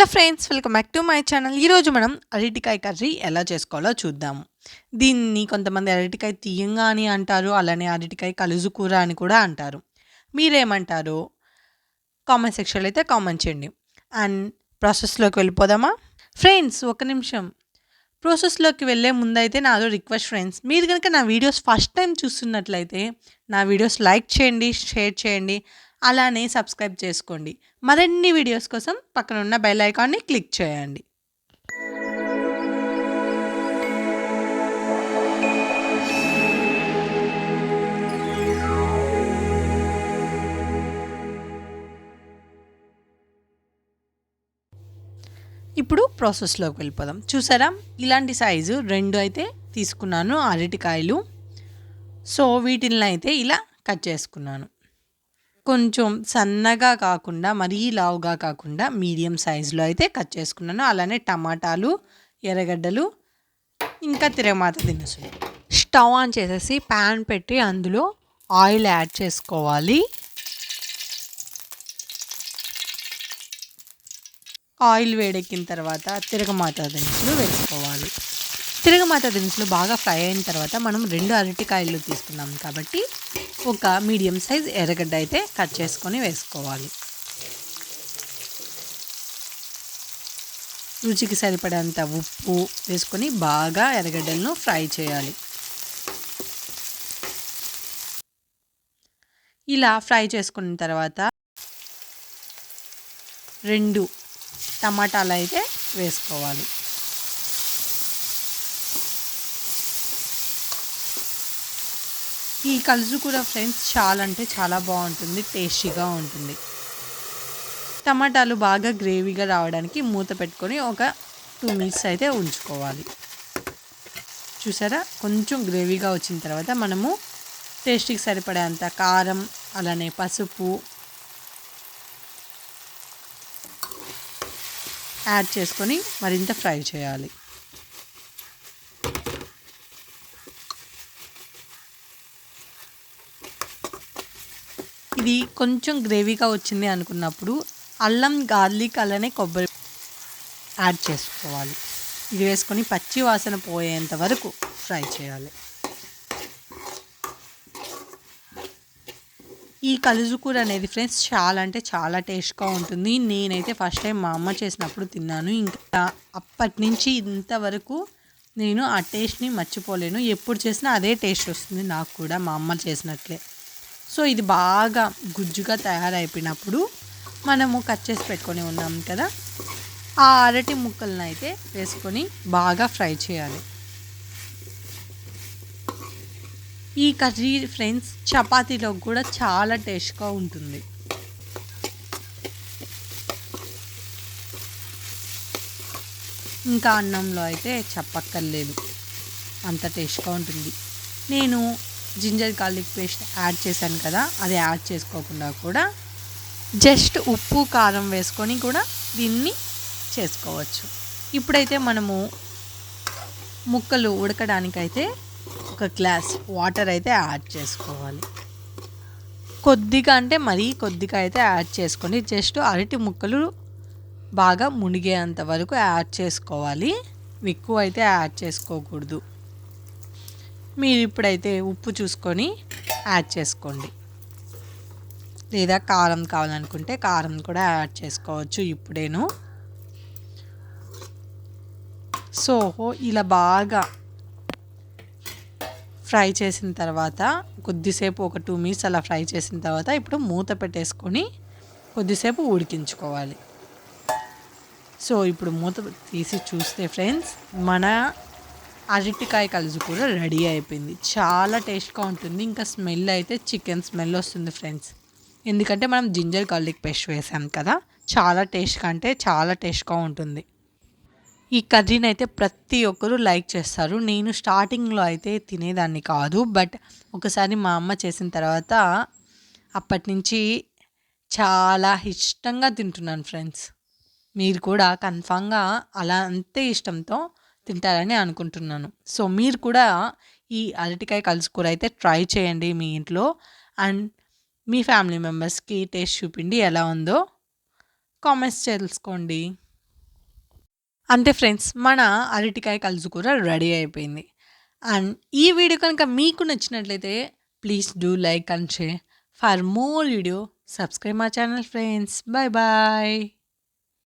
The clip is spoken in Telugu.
Hello friends, welcome back to my channel. ఈరోజు మనం అరటికాయ కర్రీ ఎలా చేసుకోవాలో చూద్దాము. దీన్ని కొంతమంది అరటికాయ తీయంగా అని అంటారు, అలానే అరటికాయ కలుజు కూర అని కూడా అంటారు. మీరేమంటారో కామెంట్ సెక్షన్లో అయితే కామెంట్ చేయండి. అండ్ ప్రాసెస్లోకి వెళ్ళిపోదామా? ఫ్రెండ్స్, ఒక నిమిషం. ప్రాసెస్లోకి వెళ్ళే ముందైతే నాదో రిక్వెస్ట్ ఫ్రెండ్స్, మీరు కనుక నా వీడియోస్ ఫస్ట్ టైం చూస్తున్నట్లయితే నా వీడియోస్ లైక్ చేయండి, షేర్ చేయండి, అలానే సబ్స్క్రైబ్ చేసుకోండి. మరిన్ని వీడియోస్ కోసం పక్కన ఉన్న బెల్ ఐకాన్ని క్లిక్ చేయండి. ఇప్పుడు ప్రాసెస్లోకి వెళ్ళిపోదాం. చూసారా, ఇలాంటి సైజు 2 అయితే తీసుకున్నాను అరటికాయలు. సో వీటిని అయితే ఇలా కట్ చేసుకున్నాను. కొంచెం సన్నగా కాకుండా మరీ లావుగా కాకుండా మీడియం సైజులో అయితే కట్ చేసుకున్నాను. అలానే టమాటాలు, ఎర్రగడ్డలు, ఇంకా తిరగమాత దినుసులు. స్టవ్ ఆన్ చేసేసి ప్యాన్ పెట్టి అందులో ఆయిల్ యాడ్ చేసుకోవాలి. ఆయిల్ వేడెక్కిన తర్వాత తిరగమాత దినుసులు వేసుకోవాలి. తిరగమాత దినుసులు బాగా ఫ్రై అయిన తర్వాత మనం 2 అరటికాయలు తీసుకున్నాం కాబట్టి ఒక మీడియం సైజ్ ఎర్రగడ్డ అయితే కట్ చేసుకొని వేసుకోవాలి. రుచికి సరిపడేంత ఉప్పు వేసుకొని బాగా ఎర్రగడ్డలను ఫ్రై చేయాలి. ఇలా ఫ్రై చేసుకున్న తర్వాత 2 టమాటాలు అయితే వేసుకోవాలి. ఈ కలుజు కూర ఫ్రెండ్స్ చాలా అంటే చాలా బాగుంటుంది, టేస్టీగా ఉంటుంది. టమాటాలు బాగా గ్రేవీగా రావడానికి మూత పెట్టుకొని ఒక 2 మినిట్స్ అయితే ఉంచుకోవాలి. చూసారా, కొంచెం గ్రేవీగా వచ్చిన తర్వాత మనము టేస్ట్కి సరిపడేంత కారం, అలానే పసుపు యాడ్ చేసుకొని మరింత ఫ్రై చేయాలి. ఇది కొంచెం గ్రేవీగా వచ్చింది అనుకున్నప్పుడు అల్లం, గార్లిక్, అలానే కొబ్బరి యాడ్ చేసుకోవాలి. ఇది వేసుకొని పచ్చి వాసన పోయేంత వరకు ఫ్రై చేయాలి. ఈ కలుజు కూర అనేది ఫ్రెండ్స్ చాలా అంటే చాలా టేస్ట్గా ఉంటుంది. నేనైతే ఫస్ట్ టైం మా అమ్మ చేసినప్పుడు తిన్నాను. ఇంకా అప్పటి నుంచి ఇంతవరకు నేను ఆ టేస్ట్ని మర్చిపోలేను. ఎప్పుడు చేసినా అదే టేస్ట్ వస్తుంది నాకు కూడా, మా అమ్మ చేసినట్లే. సో ఇది బాగా గుజ్జుగా తయారైపోయినప్పుడు మనము కట్ చేసి పెట్టుకొని ఉన్నాం కదా, ఆ అరటి ముక్కలను అయితే వేసుకొని బాగా ఫ్రై చేయాలి. ఈ కర్రీ ఫ్రెండ్స్ చపాతీలో కూడా చాలా టేస్ట్గా ఉంటుంది. ఇంకా అన్నంలో అయితే చెప్పక్కర్లేదు, అంత టేస్ట్గా ఉంటుంది. నేను జింజర్ గార్లిక్ పేస్ట్ యాడ్ చేశాను కదా, అది యాడ్ చేసుకోకుండా కూడా జస్ట్ ఉప్పు, కారం వేసుకొని కూడా దీన్ని చేసుకోవచ్చు. ఇప్పుడైతే మనము ముక్కలు ఉడకడానికైతే ఒక గ్లాస్ వాటర్ అయితే యాడ్ చేసుకోవాలి. కొద్దిగా అంటే మరీ కొద్దిగా అయితే యాడ్ చేసుకొని జస్ట్ అరటి ముక్కలు బాగా మునిగేంత వరకు యాడ్ చేసుకోవాలి. ఎక్కువ అయితే యాడ్ చేసుకోకూడదు. మీరు ఇప్పుడైతే ఉప్పు చూసుకొని యాడ్ చేసుకోండి, లేదా కారం కావాలనుకుంటే కారం కూడా యాడ్ చేసుకోవచ్చు ఇప్పుడేను. సో ఇలా బాగా ఫ్రై చేసిన తర్వాత కొద్దిసేపు ఒక 2 మినిట్స్ అలా ఫ్రై చేసిన తర్వాత ఇప్పుడు మూత పెట్టేసుకొని కొద్దిసేపు ఉడికించుకోవాలి. సో ఇప్పుడు మూత తీసి చూస్తే ఫ్రెండ్స్ మన అరటికాయ కలుజు కూర రెడీ అయిపోయింది. చాలా టేస్ట్గా ఉంటుంది. ఇంకా స్మెల్ అయితే చికెన్ స్మెల్ వస్తుంది ఫ్రెండ్స్, ఎందుకంటే మనం జింజర్ గార్లిక్ పేస్ట్ వేసాం కదా. చాలా టేస్ట్గా అంటే చాలా టేస్ట్గా ఉంటుంది. ఈ కర్రీని అయితే ప్రతి ఒక్కరూ లైక్ చేస్తారు. నేను స్టార్టింగ్లో అయితే తినేదాన్ని కాదు, బట్ ఒకసారి మా అమ్మ చేసిన తర్వాత అప్పటి నుంచి చాలా ఇష్టంగా తింటున్నాను ఫ్రెండ్స్. మీరు కూడా కన్ఫామ్గా అలా అంతే ఇష్టంతో తింటారని అనుకుంటున్నాను. సో మీరు కూడా ఈ అరటికాయ కలుసు కూర అయితే ట్రై చేయండి మీ ఇంట్లో, అండ్ మీ ఫ్యామిలీ మెంబర్స్కి టేస్ట్ చూపిండి ఎలా ఉందో కామెంట్స్ తెలుసుకోండి. అంతే ఫ్రెండ్స్, మన అరటికాయ కలుసు కూర రెడీ అయిపోయింది. అండ్ ఈ వీడియో కనుక మీకు నచ్చినట్లయితే please do like and share. For more video subscribe my channel friends. Bye bye.